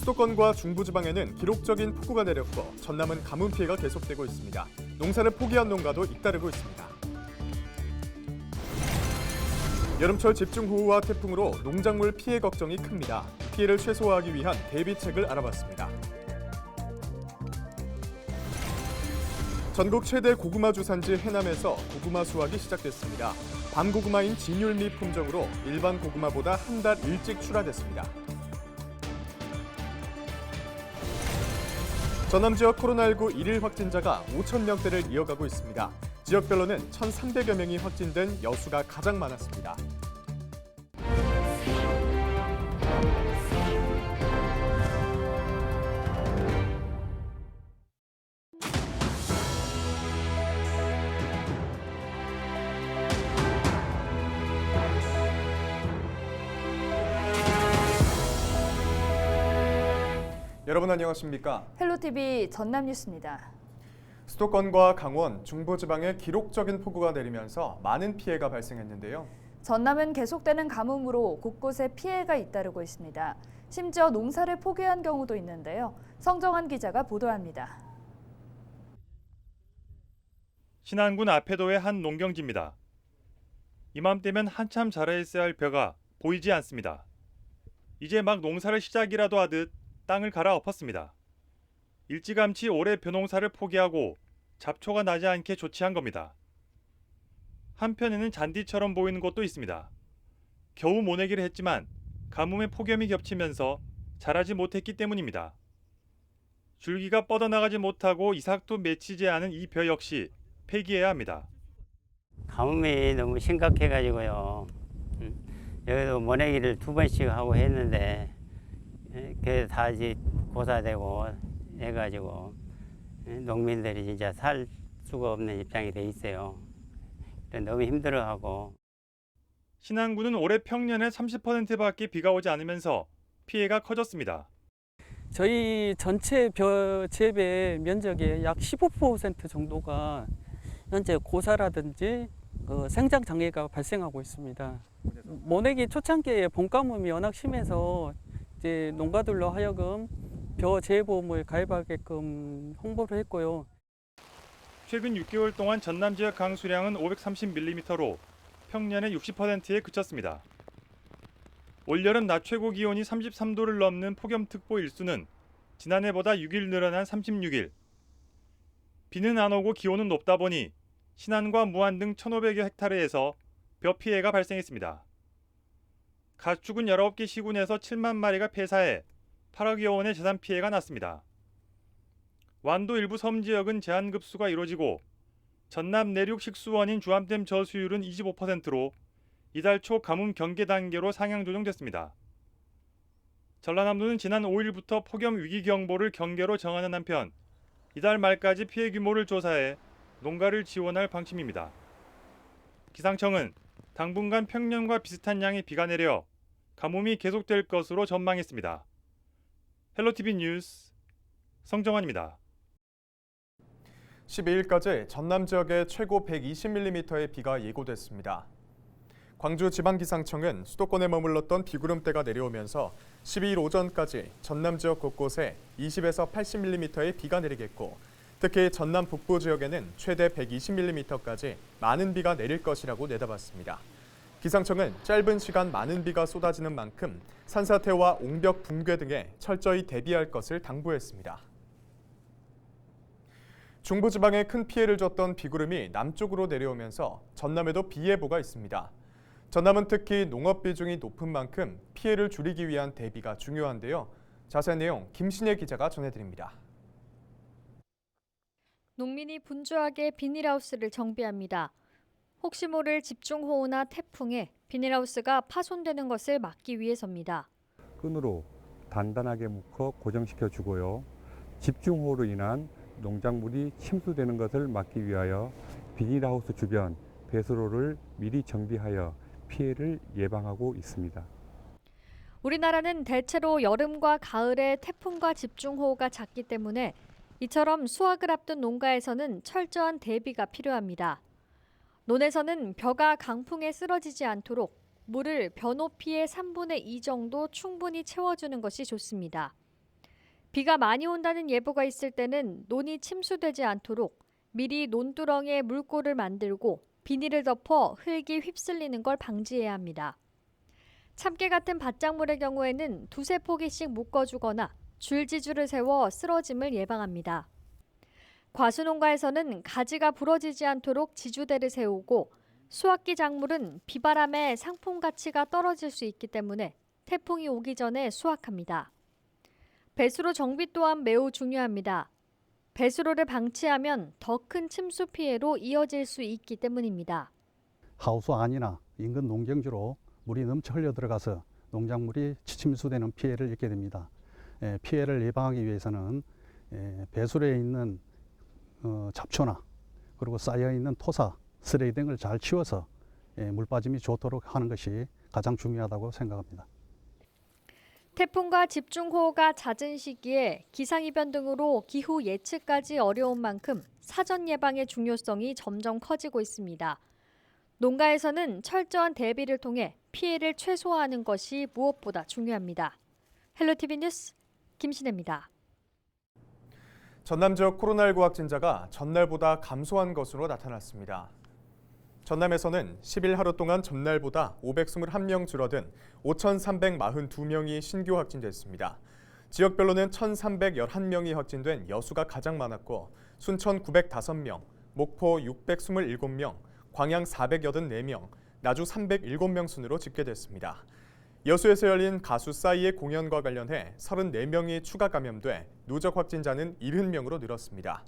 수도권과 중부지방에는 기록적인 폭우가 내렸고 전남은 가뭄 피해가 계속되고 있습니다. 농사를 포기한 농가도 잇따르고 있습니다. 여름철 집중호우와 태풍으로 농작물 피해 걱정이 큽니다. 피해를 최소화하기 위한 대비책을 알아봤습니다. 전국 최대 고구마 주산지 해남에서 고구마 수확이 시작됐습니다. 밤고구마인 진율미 품종으로 일반 고구마보다 한 달 일찍 출하됐습니다. 전남 지역 코로나19 일일 확진자가 5,000명대를 이어가고 있습니다. 지역별로는 1,300여 명이 확진된 여수가 가장 많았습니다. 여러분 안녕하십니까? 헬로티비 전남 뉴스입니다. 수도권과 강원, 중부지방에 기록적인 폭우가 내리면서 많은 피해가 발생했는데요. 전남은 계속되는 가뭄으로 곳곳에 피해가 잇따르고 있습니다. 심지어 농사를 포기한 경우도 있는데요. 성정환 기자가 보도합니다. 신안군 아패도의 한 농경지입니다. 이맘때면 한참 자라 있어야 할 벼가 보이지 않습니다. 이제 막 농사를 시작이라도 하듯 땅을 갈아엎었습니다. 일찌감치 올해 벼농사를 포기하고 잡초가 나지 않게 조치한 겁니다. 한편에는 잔디처럼 보이는 곳도 있습니다. 겨우 모내기를 했지만 가뭄에 폭염이 겹치면서 자라지 못했기 때문입니다. 줄기가 뻗어나가지 못하고 이삭도 맺히지 않은 이 벼 역시 폐기해야 합니다. 가뭄이 너무 심각해가지고요. 여기도 모내기를 2번씩 하고 했는데 그게 다 이제 고사되고 해가지고 농민들이 진짜 살 수가 없는 입장이 돼 있어요. 너무 힘들어하고. 신안군은 올해 평년의 30%밖에 비가 오지 않으면서 피해가 커졌습니다. 저희 전체 벼 재배 면적의 약 15% 정도가 현재 고사라든지 생장 장애가 발생하고 있습니다. 모내기 초창기에 봄가뭄이 워낙 심해서 이제 농가들로 하여금 벼 재보험을 가입하게끔 홍보를 했고요. 최근 6개월 동안 전남 지역 강수량은 530mm로 평년의 60%에 그쳤습니다. 올여름 낮 최고 기온이 33도를 넘는 폭염특보 일수는 지난해보다 6일 늘어난 36일. 비는 안 오고 기온은 높다 보니 신안과 무안 등 1,500여 헥타르에서 벼 피해가 발생했습니다. 가축은 19개 시군에서 7만 마리가 폐사해 8억여 원의 재산 피해가 났습니다. 완도 일부 섬 지역은 제한급수가 이루어지고 전남 내륙 식수원인 주암댐 저수율은 25%로 이달 초 가뭄 경계 단계로 상향 조정됐습니다. 전라남도는 지난 5일부터 폭염 위기 경보를 경계로 정하는 한편 이달 말까지 피해 규모를 조사해 농가를 지원할 방침입니다. 기상청은 당분간 평년과 비슷한 양의 비가 내려 가뭄이 계속될 것으로 전망했습니다. 헬로티비 뉴스 성정환입니다. 12일까지 전남 지역에 최고 120mm의 비가 예고됐습니다. 광주지방기상청은 수도권에 머물렀던 비구름대가 내려오면서 12일 오전까지 전남 지역 곳곳에 20에서 80mm의 비가 내리겠고 특히 전남 북부 지역에는 최대 120mm까지 많은 비가 내릴 것이라고 내다봤습니다. 기상청은 짧은 시간 많은 비가 쏟아지는 만큼 산사태와 옹벽 붕괴 등에 철저히 대비할 것을 당부했습니다. 중부지방에 큰 피해를 줬던 비구름이 남쪽으로 내려오면서 전남에도 비 예보가 있습니다. 전남은 특히 농업 비중이 높은 만큼 피해를 줄이기 위한 대비가 중요한데요. 자세한 내용 김신혜 기자가 전해드립니다. 농민이 분주하게 비닐하우스를 정비합니다. 혹시 모를 집중호우나 태풍에 비닐하우스가 파손되는 것을 막기 위해서입니다. 끈으로 단단하게 묶어 고정시켜 주고요. 집중호우로 인한 농작물이 침수되는 것을 막기 위하여 비닐하우스 주변 배수로를 미리 정비하여 피해를 예방하고 있습니다. 우리나라는 대체로 여름과 가을에 태풍과 집중호우가 잦기 때문에 이처럼 수확을 앞둔 농가에서는 철저한 대비가 필요합니다. 논에서는 벼가 강풍에 쓰러지지 않도록 물을 벼 높이의 3분의 2 정도 충분히 채워주는 것이 좋습니다. 비가 많이 온다는 예보가 있을 때는 논이 침수되지 않도록 미리 논두렁에 물골을 만들고 비닐을 덮어 흙이 휩쓸리는 걸 방지해야 합니다. 참깨 같은 밭작물의 경우에는 두세 포기씩 묶어주거나 줄지줄을 세워 쓰러짐을 예방합니다. 과수농가에서는 가지가 부러지지 않도록 지주대를 세우고 수확기 작물은 비바람에 상품 가치가 떨어질 수 있기 때문에 태풍이 오기 전에 수확합니다. 배수로 정비 또한 매우 중요합니다. 배수로를 방치하면 더 큰 침수 피해로 이어질 수 있기 때문입니다. 하우스 안이나 인근 농경지로 물이 넘쳐 흘려 들어가서 농작물이 침수되는 피해를 입게 됩니다. 피해를 예방하기 위해서는 배수로에 있는 잡초나 그리고 쌓여있는 토사, 쓰레기 등을 잘 치워서 물 빠짐이 좋도록 하는 것이 가장 중요하다고 생각합니다. 태풍과 집중호우가 잦은 시기에 기상이변 등으로 기후 예측까지 어려운 만큼 사전 예방의 중요성이 점점 커지고 있습니다. 농가에서는 철저한 대비를 통해 피해를 최소화하는 것이 무엇보다 중요합니다. 헬로티비 뉴스 김신혜입니다. 전남 지역 코로나19 확진자가 전날보다 감소한 것으로 나타났습니다. 전남에서는 10일 하루 동안 전날보다 521명 줄어든 5,342명이 신규 확진됐습니다. 지역별로는 1,311명이 확진된 여수가 가장 많았고 순천 905명, 목포 627명, 광양 484명, 나주 307명 순으로 집계됐습니다. 여수에서 열린 가수 싸이의 공연과 관련해 34명이 추가 감염돼 누적 확진자는 70명으로 늘었습니다.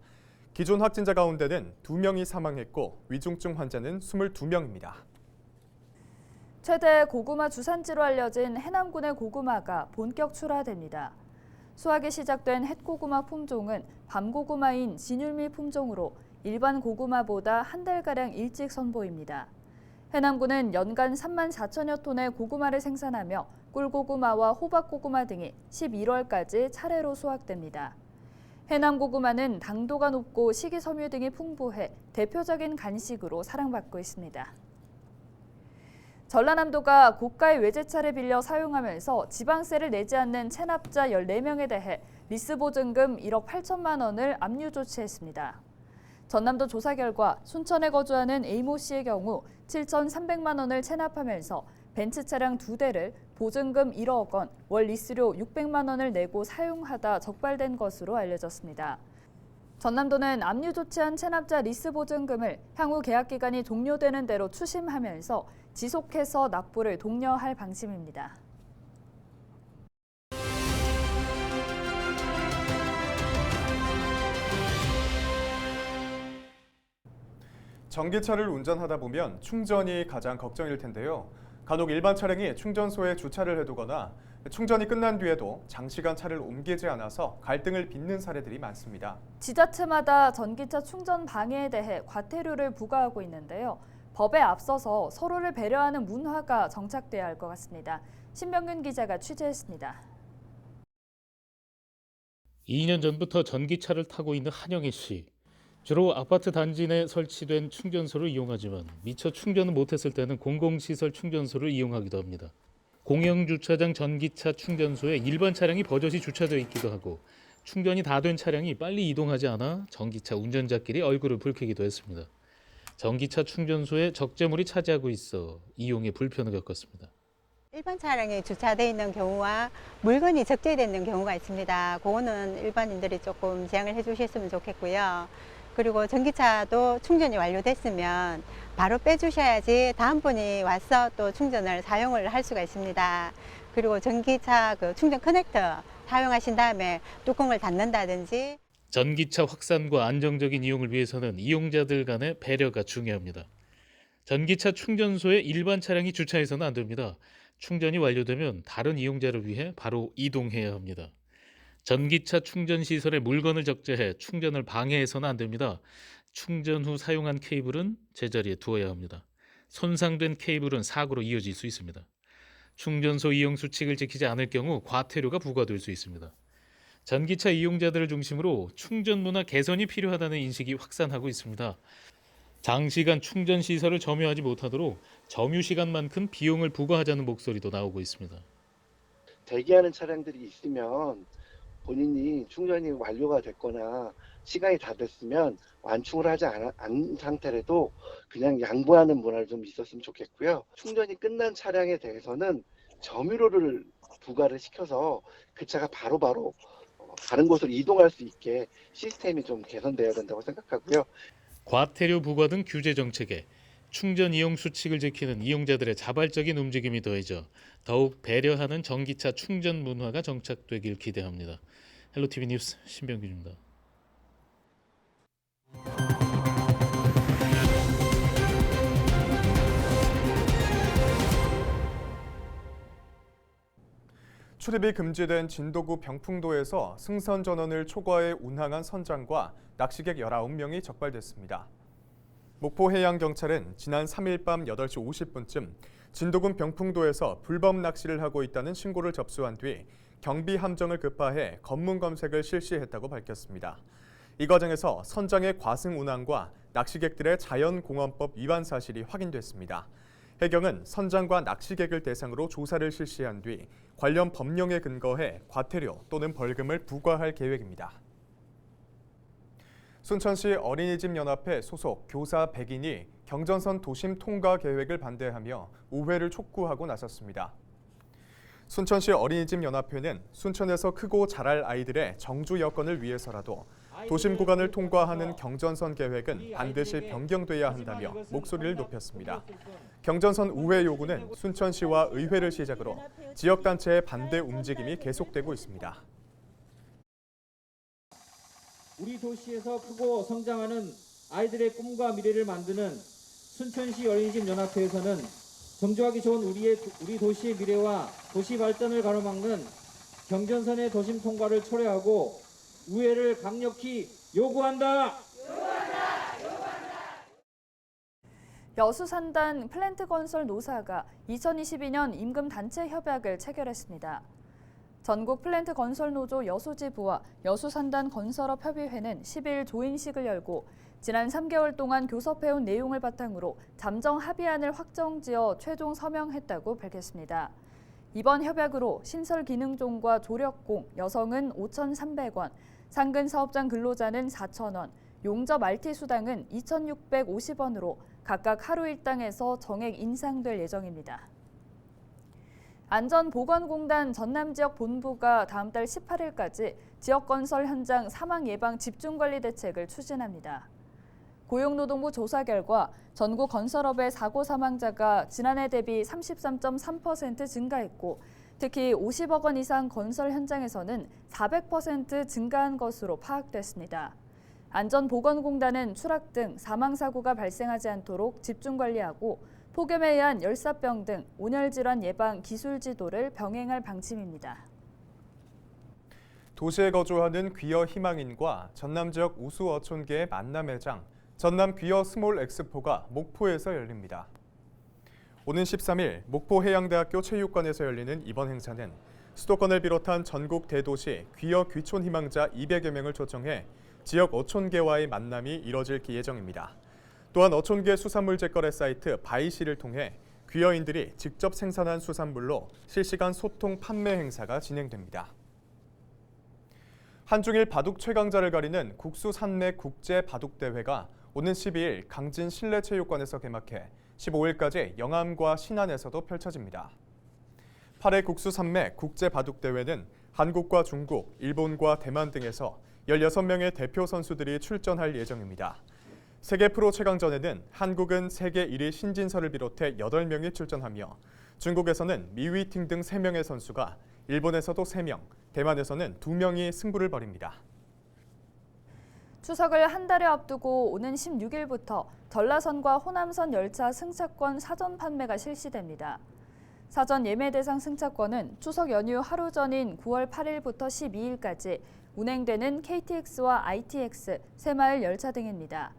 기존 확진자 가운데는 2명이 사망했고 위중증 환자는 22명입니다. 최대 고구마 주산지로 알려진 해남군의 고구마가 본격 출하됩니다. 수확이 시작된 햇고구마 품종은 밤고구마인 진율미 품종으로 일반 고구마보다 한 달가량 일찍 선보입니다. 해남군은 연간 3만 4천여 톤의 고구마를 생산하며 꿀고구마와 호박고구마 등이 11월까지 차례로 수확됩니다. 해남 고구마는 당도가 높고 식이섬유 등이 풍부해 대표적인 간식으로 사랑받고 있습니다. 전라남도가 고가의 외제차를 빌려 사용하면서 지방세를 내지 않는 체납자 14명에 대해 리스보증금 1억 8천만 원을 압류 조치했습니다. 전남도 조사 결과 순천에 거주하는 A모 씨의 경우 7,300만 원을 체납하면서 벤츠 차량 2대를 보증금 1억 원, 월 리스료 600만 원을 내고 사용하다 적발된 것으로 알려졌습니다. 전남도는 압류 조치한 체납자 리스 보증금을 향후 계약 기간이 종료되는 대로 추심하면서 지속해서 납부를 독려할 방침입니다. 전기차를 운전하다 보면 충전이 가장 걱정일 텐데요. 간혹 일반 차량이 충전소에 주차를 해두거나 충전이 끝난 뒤에도 장시간 차를 옮기지 않아서 갈등을 빚는 사례들이 많습니다. 지자체마다 전기차 충전 방해에 대해 과태료를 부과하고 있는데요. 법에 앞서서 서로를 배려하는 문화가 정착돼야 할 것 같습니다. 신병균 기자가 취재했습니다. 2년 전부터 전기차를 타고 있는 한영애 씨. 주로 아파트 단지 내 설치된 충전소를 이용하지만 미처 충전을 못했을 때는 공공시설 충전소를 이용하기도 합니다. 공영주차장 전기차 충전소에 일반 차량이 버젓이 주차되어 있기도 하고 충전이 다 된 차량이 빨리 이동하지 않아 전기차 운전자끼리 얼굴을 붉히기도 했습니다. 전기차 충전소에 적재물이 차지하고 있어 이용에 불편을 겪었습니다. 일반 차량이 주차되어 있는 경우와 물건이 적재되어 있는 경우가 있습니다. 그거는 일반인들이 조금 지양을 해주셨으면 좋겠고요. 그리고 전기차도 충전이 완료됐으면 바로 빼주셔야지 다음 분이 와서 또 충전을 사용을 할 수가 있습니다. 그리고 전기차 그 충전 커넥터 사용하신 다음에 뚜껑을 닫는다든지. 전기차 확산과 안정적인 이용을 위해서는 이용자들 간의 배려가 중요합니다. 전기차 충전소에 일반 차량이 주차해서는 안 됩니다. 충전이 완료되면 다른 이용자를 위해 바로 이동해야 합니다. 전기차 충전 시설에 물건을 적재해 충전을 방해해서는 안 됩니다. 충전 후 사용한 케이블은 제자리에 두어야 합니다. 손상된 케이블은 사고로 이어질 수 있습니다. 충전소 이용 수칙을 지키지 않을 경우 과태료가 부과될 수 있습니다. 전기차 이용자들을 중심으로 충전 문화 개선이 필요하다는 인식이 확산하고 있습니다. 장시간 충전 시설을 점유하지 못하도록 점유 시간만큼 비용을 부과하자는 목소리도 나오고 있습니다. 대기하는 차량들이 있으면 본인이 충전이 완료가 됐거나 시간이 다 됐으면 완충을 하지 않은 상태라도 그냥 양보하는 문화를 좀 있었으면 좋겠고요. 충전이 끝난 차량에 대해서는 점유료를 부과를 시켜서 그 차가 바로바로 다른 곳으로 이동할 수 있게 시스템이 좀 개선돼야 된다고 생각하고요. 과태료 부과 등 규제 정책에 충전 이용 수칙을 지키는 이용자들의 자발적인 움직임이 더해져 더욱 배려하는 전기차 충전 문화가 정착되길 기대합니다. 헬로티비 뉴스 신병규입니다. 출입이 금지된 진도구 병풍도에서 승선 전원을 초과해 운항한 선장과 낚시객 19명이 적발됐습니다. 목포해양경찰은 지난 3일 밤 8시 50분쯤 진도군 병풍도에서 불법 낚시를 하고 있다는 신고를 접수한 뒤 경비 함정을 급파해 검문 검색을 실시했다고 밝혔습니다. 이 과정에서 선장의 과승 운항과 낚시객들의 자연공원법 위반 사실이 확인됐습니다. 해경은 선장과 낚시객을 대상으로 조사를 실시한 뒤 관련 법령에 근거해 과태료 또는 벌금을 부과할 계획입니다. 순천시 어린이집 연합회 소속 교사 100인이 경전선 도심 통과 계획을 반대하며 우회를 촉구하고 나섰습니다. 순천시 어린이집 연합회는 순천에서 크고 자랄 아이들의 정주 여건을 위해서라도 도심 구간을 통과하는 경전선 계획은 반드시 변경돼야 한다며 목소리를 높였습니다. 경전선 우회 요구는 순천시와 의회를 시작으로 지역단체의 반대 움직임이 계속되고 있습니다. 우리 도시에서 크고 성장하는 아이들의 꿈과 미래를 만드는 순천시 어린이집 연합회에서는 정주하기 좋은 우리 도시의 미래와 도시 발전을 가로막는 경전선의 도심 통과를 초래하고 우회를 강력히 요구한다. 여수산단 플랜트 건설 노사가 2022년 임금 단체 협약을 체결했습니다. 전국 플랜트 건설 노조 여수지부와 여수산단 건설업 협의회는 10일 조인식을 열고 지난 3개월 동안 교섭해온 내용을 바탕으로 잠정 합의안을 확정지어 최종 서명했다고 밝혔습니다. 이번 협약으로 신설기능종과 조력공, 여성은 5,300원, 상근 사업장 근로자는 4,000원, 용접 RT 수당은 2,650원으로 각각 하루 일당에서 정액 인상될 예정입니다. 안전보건공단 전남지역 본부가 다음 달 18일까지 지역건설 현장 사망 예방 집중관리 대책을 추진합니다. 고용노동부 조사 결과 전국 건설업의 사고 사망자가 지난해 대비 33.3% 증가했고 특히 50억 원 이상 건설 현장에서는 400% 증가한 것으로 파악됐습니다. 안전보건공단은 추락 등 사망사고가 발생하지 않도록 집중관리하고 폭염에 의한 열사병 등 온열질환 예방 기술 지도를 병행할 방침입니다. 도시에 거주하는 귀여 희망인과 전남 지역 우수 어촌계의 만남의 장, 전남 귀여 스몰 엑스포가 목포에서 열립니다. 오는 13일 목포해양대학교 체육관에서 열리는 이번 행사는 수도권을 비롯한 전국 대도시 귀여 귀촌 희망자 200여 명을 초청해 지역 어촌계와의 만남이 이뤄질 예정입니다. 또한 어촌계 수산물 재거래 사이트 바이시를 통해 귀여인들이 직접 생산한 수산물로 실시간 소통 판매 행사가 진행됩니다. 한중일 바둑 최강자를 가리는 국수 산맥 국제 바둑 대회가 오는 12일 강진 실내체육관에서 개막해 15일까지 영암과 신안에서도 펼쳐집니다. 8회 국수 산맥 국제 바둑 대회는 한국과 중국, 일본과 대만 등에서 16명의 대표 선수들이 출전할 예정입니다. 세계 프로 최강전에는 한국은 세계 1위 신진서를 비롯해 8명이 출전하며 중국에서는 미위팅 등 3명의 선수가, 일본에서도 3명, 대만에서는 2명이 승부를 벌입니다. 추석을 한 달여 앞두고 오는 16일부터 전라선과 호남선 열차 승차권 사전 판매가 실시됩니다. 사전 예매 대상 승차권은 추석 연휴 하루 전인 9월 8일부터 12일까지 운행되는 KTX와 ITX, 새마을 열차 등입니다.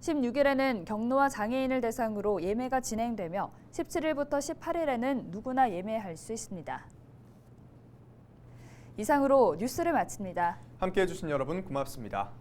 16일에는 경로와 장애인을 대상으로 예매가 진행되며 17일부터 18일에는 누구나 예매할 수 있습니다. 이상으로 뉴스를 마칩니다. 함께해 주신 여러분 고맙습니다.